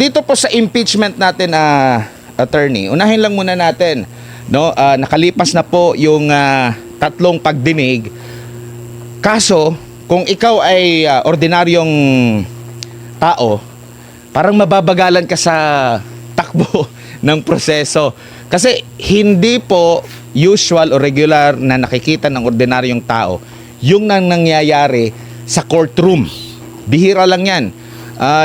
Dito po sa impeachment natin, attorney, unahin lang muna natin, no? Nakalipas na po yung tatlong pagdinig. Kaso, kung ikaw ay ordinaryong tao, parang mababagalan ka sa takbo ng proseso. Kasi hindi po usual o regular na nakikita ng ordinaryong tao yung nangyayari sa courtroom. Bihira lang yan.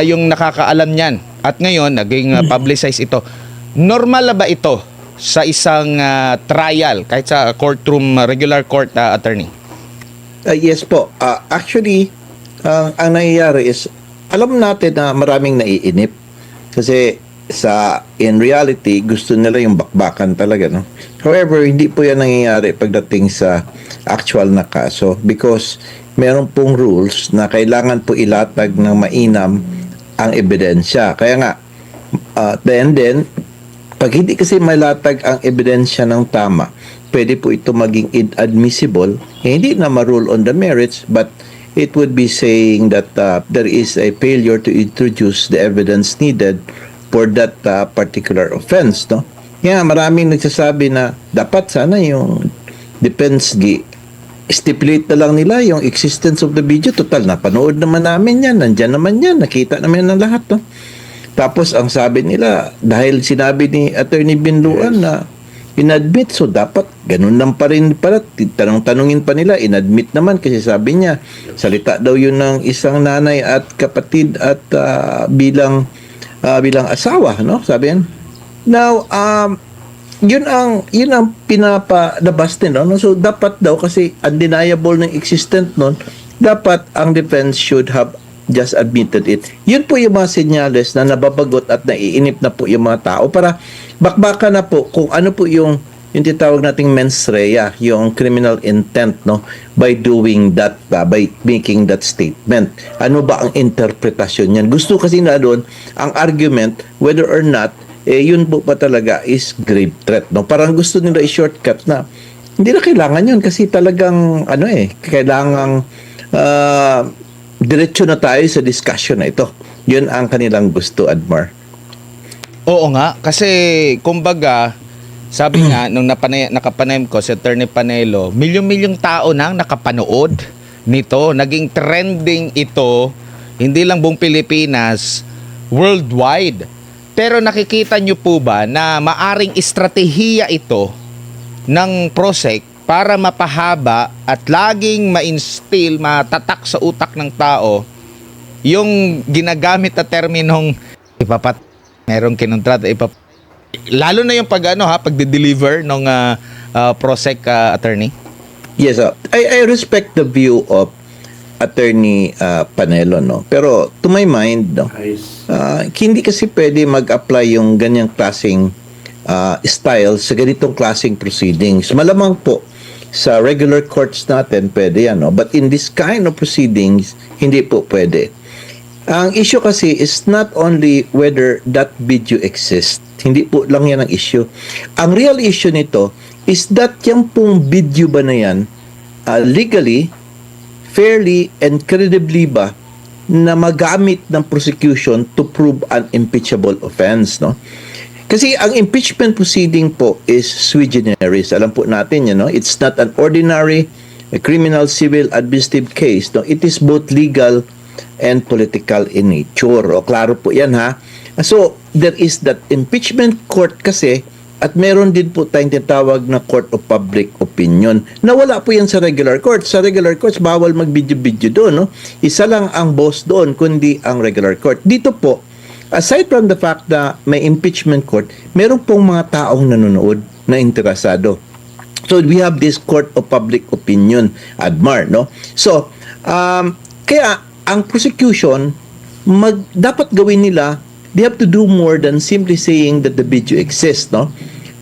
Yung nakakaalam niyan. At ngayon, naging publicize ito. Normal na ba ito sa isang trial, kahit sa courtroom, regular court, attorney? Yes po. Actually, ang nangyayari is, alam natin na maraming naiinip. Kasi in reality, gusto nila yung bakbakan talaga. No? However, hindi po yan nangyayari pagdating sa actual na kaso. Because meron pong rules na kailangan po ilatag ng mainam ang ebidensya. Kaya nga, then, pag hindi kasi malatag ang ebidensya ng tama, pwede po ito maging inadmissible. Hindi na ma-rule on the merits, but it would be saying that there is a failure to introduce the evidence needed for that particular offense. No? Kaya maraming nagsasabi na dapat sana yung defense stipulate na lang nila yung existence of the video. Total, napanood naman namin yan. Nandyan naman yan. Nakita naman ng lahat. No? Tapos, ang sabi nila, dahil sinabi ni Attorney Binluan na inadmit, so dapat ganun lang pa rin pala. Tanong-tanungin pa nila, inadmit naman kasi sabi niya, salita daw yun ng isang nanay at kapatid at bilang asawa, no? Sabi yan. Now, yun ang pinapalabas din, no? So dapat daw kasi undeniable ng existent nun, dapat ang defense should have just admitted it. Yun po yung mga senyales na nababagot at naiinip na po yung mga tao para bakbaka na po kung ano po yung tinatawag nating mens rea, yung criminal intent, no, by doing that, by making that statement. Ano ba ang interpretasyon niyan? Gusto kasi na doon ang argument whether or not yun po pa talaga is grave threat, no? Parang gusto nila i-shortcut na hindi na kailangan yun kasi talagang kailangang diretso na tayo sa discussion na ito. Yun ang kanilang gusto, Admar. Oo nga, kasi kumbaga, sabi nga, nung nakapanayam ko si Attorney Panelo, milyon-milyong tao nang nakapanood nito. Naging trending ito, hindi lang buong Pilipinas, worldwide. Pero nakikita nyo po ba na maaring estratehiya ito ng PROSEC para mapahaba at laging ma-instill, matatak sa utak ng tao yung ginagamit na terminong merong kinontrata, lalo na yung pagde-deliver ng PROSEC, attorney? Yes, I respect the view of Attorney Panelo, no? Pero to my mind, no, hindi kasi pwede mag-apply yung ganyang klaseng style sa ganitong klaseng proceedings. Malamang po sa regular courts natin pwede yan, no? But in this kind of proceedings, hindi po pwede. Ang issue kasi is not only whether that video exists. Hindi po lang yan ang issue. Ang real issue nito is that yung pong video ba na yan legally, fairly, and credibly ba na magamit ng prosecution to prove an impeachable offense, no? Kasi ang impeachment proceeding po is sui generis. Alam po natin yan, no? It's not an ordinary criminal, civil, administrative case, no? It is both legal and political in nature. O, klaro po yan, ha? So, there is that impeachment court kasi at meron din po tayong tinatawag na court of public opinion. Nawala po yan sa regular court. Sa regular courts, bawal mag-video-video doon, no? Isa lang ang boss doon, kundi ang regular court. Dito po, aside from the fact na may impeachment court, meron pong mga taong nanonood na interesado. So, we have this court of public opinion, Admar, no? So, kaya, ang prosecution, dapat gawin nila, they have to do more than simply saying that the video exists, no?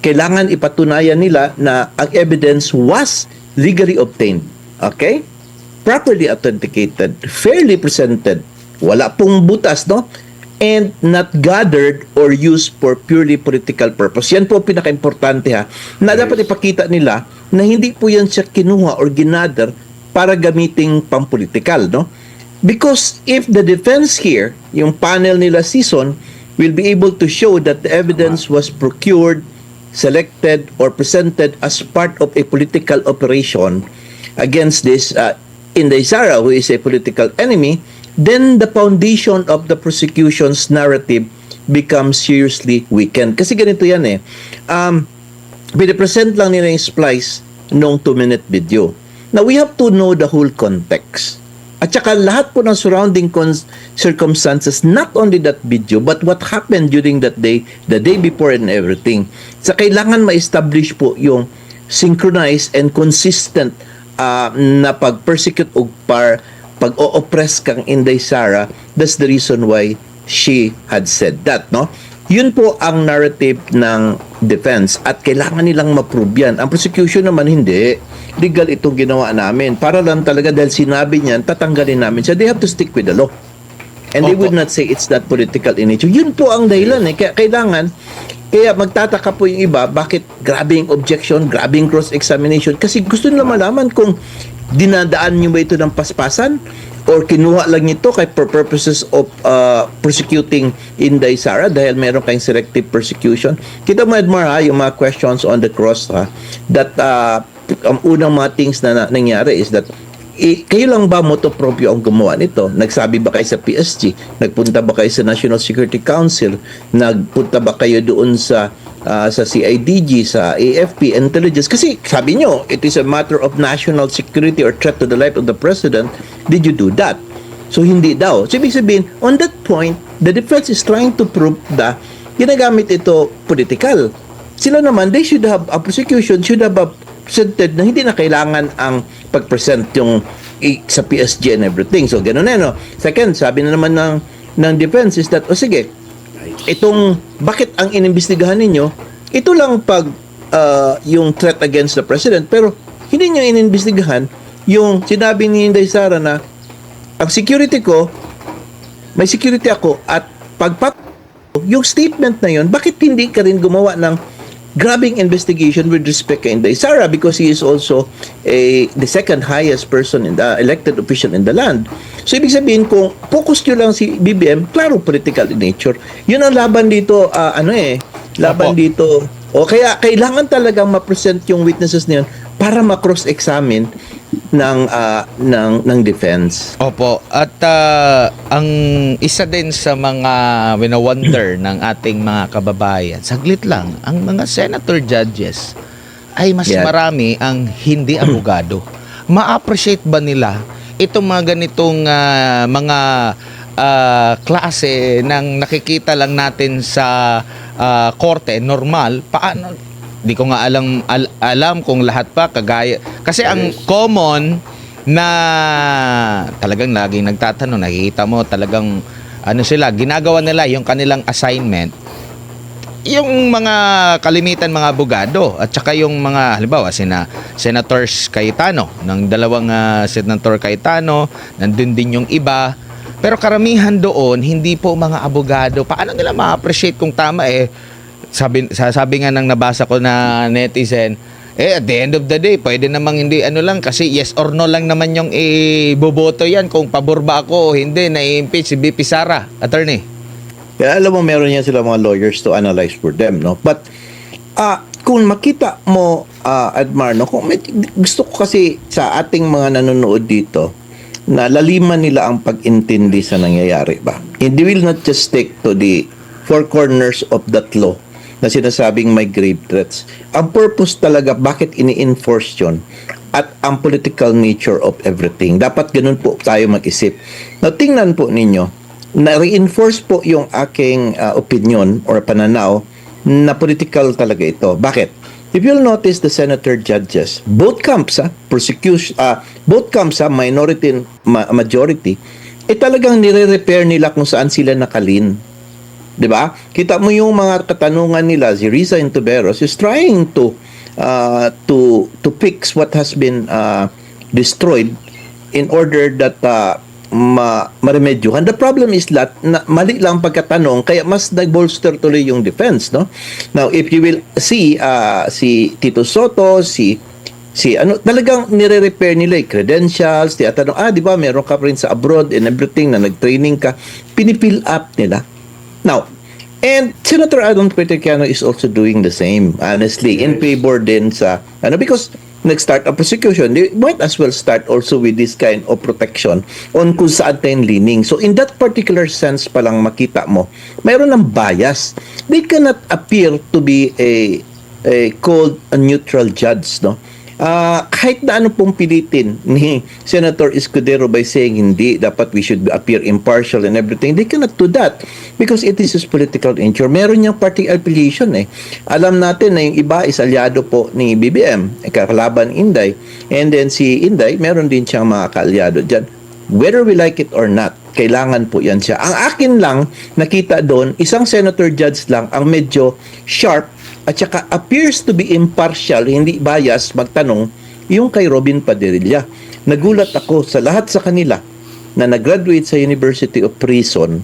Kailangan ipatunayan nila na ang evidence was legally obtained, okay? Properly authenticated, fairly presented, wala pong butas, no? And not gathered or used for purely political purpose. Yan po pinaka-importante, ha, na dapat ipakita nila na hindi po yan siya kinuha or ginather para gamiting pampolitikal, no? Because if the defense here, yung panel nila season, will be able to show that the evidence was procured, selected, or presented as part of a political operation against this Inday Sara, who is a political enemy, then the foundation of the prosecution's narrative becomes seriously weakened. Kasi ganito yan eh. Pinipresent lang nila yung splice nung 2-minute video. Now, we have to know the whole context. At saka lahat po ng surrounding circumstances, not only that video, but what happened during that day, the day before and everything. Sa kailangan ma-establish po yung synchronized and consistent na pag-persecute o pag-o-oppress kang Inday Sara. That's the reason why she had said that, no? Yun po ang narrative ng defense at kailangan nilang ma-prove yan. Ang prosecution naman hindi. Legal itong ginawa namin. Para lang talaga dahil sinabi niyan, tatanggalin namin. So they have to stick with the law. And they Opo. would not say it's not political in nature. Yun po ang dahilan eh. Kaya magtataka po yung iba, bakit grabe yung objection, grabe yung cross-examination? Kasi gusto nila malaman kung dinadaan nyo ba ito ng paspasan or kinuha lang ito kay for purposes of prosecuting Inday Sara dahil meron kayong selective persecution. Kita mo, Edmar, ha, yung mga questions on the cross, ha, that ang unang mga things na nangyari is that kayo lang ba motopropyo ang gumawa nito? Nagsabi ba kayo sa PSG? Nagpunta ba kayo sa National Security Council? Nagpunta ba kayo doon sa CIDG, sa AFP, intelligence? Kasi sabi nyo, it is a matter of national security or threat to the life of the president. Did you do that? So hindi daw. So ibig sabihin, on that point, the defense is trying to prove na ginagamit ito political. Sila naman, they should have, a prosecution should have presented na hindi na kailangan ang pag-present yung sa PSG and everything. So, ganun na, no? Second, sabi na naman ng defense is that, sige, itong, bakit ang inimbestigahan ninyo, ito lang pag yung threat against the president, pero hindi nyo inimbestigahan yung sinabi ni Inday Sara na ang security ko, may security ako, at yung statement na yun, bakit hindi ka rin gumawa ng grabbing investigation with respect kay Inday Sara because he is also the second highest person in the elected official in the land. So ibig sabihin kung focus nyo lang si BBM, klaro political in nature. Yun ang laban dito, laban Opo. dito. O kaya kailangan talagang ma-present yung witnesses niyan para ma-cross-examine ng defense. Opo. At ang isa din sa mga winawonder ng ating mga kababayan, saglit lang, ang mga senator judges ay mas Yeah. marami ang hindi abogado. Ma-appreciate ba nila itong mga ganitong mga klase ng nakikita lang natin sa korte, normal? Paano? Di ko nga alam kung lahat pa kagaya kasi ang common na talagang laging nagtatanong, nakikita mo talagang sila ginagawa nila yung kanilang assignment, yung mga kalimitan mga abogado at saka yung mga halimbawa Senators Cayetano ng dalawang Senator Cayetano, nandun din yung iba, pero karamihan doon hindi po mga abogado. Paano nila ma-appreciate kung tama sabi nga nang nabasa ko na netizen, at the end of the day, pwede namang hindi lang kasi yes or no lang naman yung boboto yan kung pabor ba ako o hindi na-impeach si BP Sara, attorney. Kaya alam mo, meron yan sila mga lawyers to analyze for them, no? But, kung makita mo, Admar, no? Gusto ko kasi sa ating mga nanonood dito, na laliman nila ang pag-intindi sa nangyayari ba? And they will not just stick to the four corners of that law na sinasabing may grave threats. Ang purpose talaga, bakit ini-enforce yun? At ang political nature of everything. Dapat ganun po tayo mag-isip. Now, tingnan po ninyo, na-reinforce po yung aking opinion or pananaw na political talaga ito. Bakit? If you'll notice the senator judges, both camps, both camps, minority and majority, talagang nire-repair nila kung saan sila nakalin. 'Di ba? Kita mo yung mga katanungan nila, si Risa Intuberos is trying to fix what has been destroyed in order that maremedyohan. The problem is that mali lang pagkatanong kaya mas nag-bolster tuloy yung defense, no? Now, if you will see si Tito Soto, talagang nire-repair nila yung credentials, tinatanong, di ba, meron ka rin sa abroad and everything na nag-training ka, pinipill up nila. Now, And Senator Adon Petercano is also doing the same, honestly, in favor din sa, because nag-start a prosecution, they might as well start also with this kind of protection on kung saan tayo leaning. So in that particular sense palang makita mo, mayroon ng bias. They cannot appear to be a called a neutral judge, no? Kahit na ano pong pilitin ni Senator Escudero by saying hindi, dapat we should appear impartial and everything, they cannot do that because it is his political nature. Meron niyang party affiliation eh. Alam natin na yung iba is aliado po ni BBM, kakalaban Inday, and then si Inday, meron din siyang mga kaalyado dyan. Whether we like it or not, kailangan po yan siya. Ang akin lang, nakita doon, isang senator judge lang ang medyo sharp at saka appears to be impartial, hindi bias, magtanong, yung kay Robin Padilla. Nagulat ako sa lahat sa kanila na nag-graduate sa University of Prison,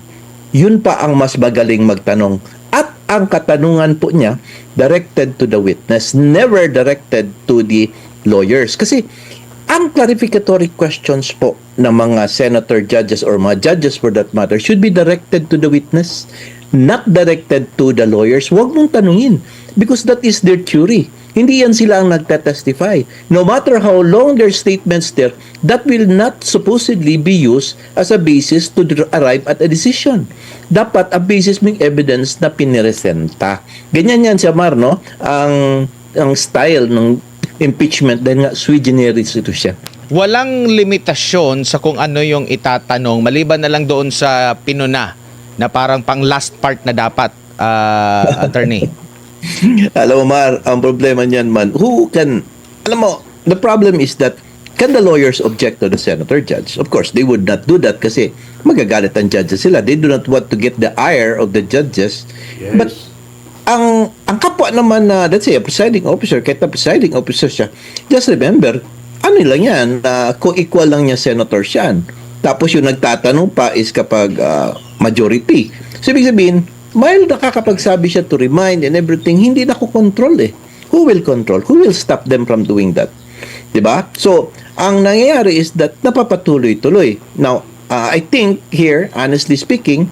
yun pa ang mas magaling magtanong. At ang katanungan po niya, directed to the witness, never directed to the lawyers. Kasi ang clarificatory questions po ng mga senator judges or mga judges for that matter should be directed to the witness, not directed to the lawyers. Huwag mong tanungin because that is their theory. Hindi yan sila ang nagtatestify. No matter how long their statements there, that will not supposedly be used as a basis to arrive at a decision. Dapat a basis ng evidence na piniresenta. Ganyan yan siya, Mar, no? Ang style ng impeachment dahil nga sui generis ito siya. Walang limitasyon sa kung ano yung itatanong maliban na lang doon sa pinuna na parang pang last part na dapat, attorney. Alam mo, Mar, ang problema niyan man, alam mo, the problem is that, can the lawyers object to the senator judge? Of course, they would not do that kasi magagalit ang judges sila. They do not want to get the ire of the judges. Yes. But, ang kapwa naman na, let's say, a presiding officer, kahit na presiding officer siya, just remember, ano lang yan, co-equal lang niya senator siya. Tapos yung nagtatanong pa is kapag majority. So, ibig sabihin, while nakakapagsabi siya to remind and everything, hindi na ko-control eh. Who will control? Who will stop them from doing that? Diba? So, ang nangyayari is that napapatuloy-tuloy. Now, I think here, honestly speaking,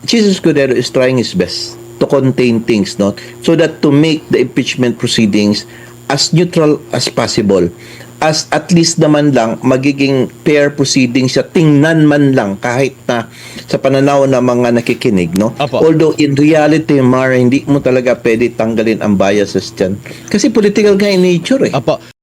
Jesus Escudero is trying his best to contain things, no? So that to make the impeachment proceedings as neutral as possible. As at least naman lang magiging fair proceedings siya, tingnan man lang kahit na sa pananaw ng mga nakikinig, no? Opo. Although in reality, Mara, hindi mo talaga pwede tanggalin ang biases dyan. Kasi political nga in nature eh. Opo.